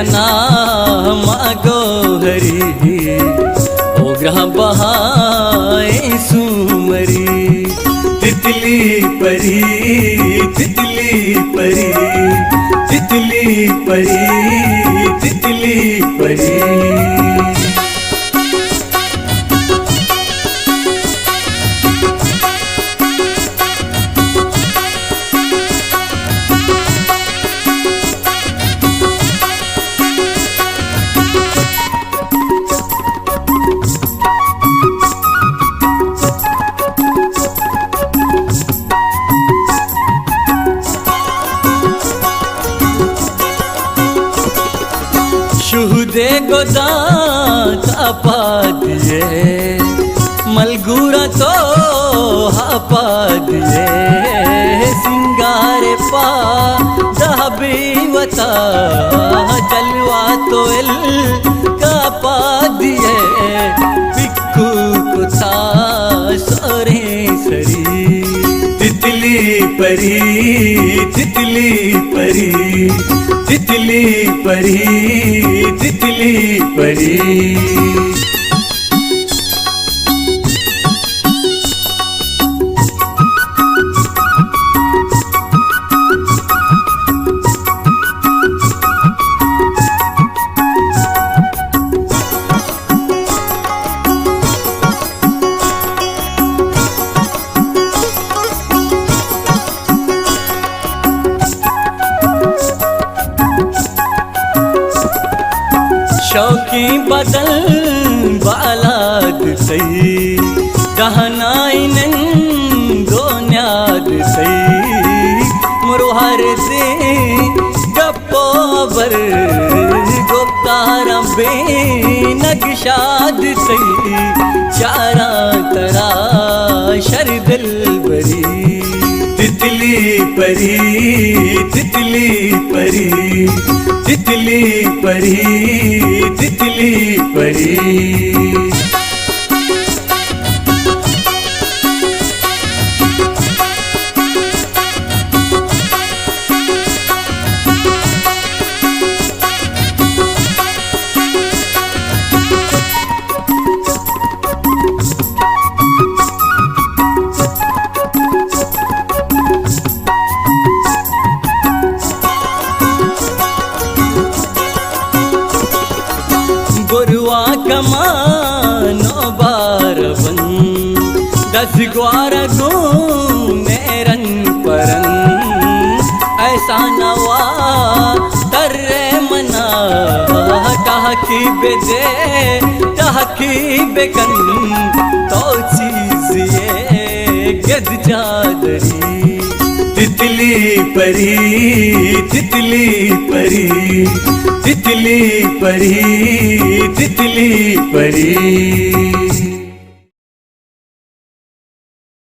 मना मागो हरी ओ ग्रह बहाए सुमरी तितली परी तितली परी तितली परी तितली परी। शुहुदे गोदा तापा दिए मलगूरा तो हापा दिए सिंगारे पा दहबी वता जलवा तो इल कापा दिए पिक्कू कुता सोरे सरी तितली परी तितली परी तितली परी तितली परी। शौकी बदल बालाद सही गहनाइनन गोन्याद सही मुरहर से गप्पोबर गोप्तारा बे नगशाद सही चारा तरा शरदल बरी तितली परी तितली परी तितली परी तितली परी। गुरुआ कमानो बारवन 10 ग्वार गो मेरन परन ऐसा नवा तर्रे मना कहकी बेजे कहकी बेकन तो चीज ये गद जादरी तितली परी तितली परी तितली परी तितली परी।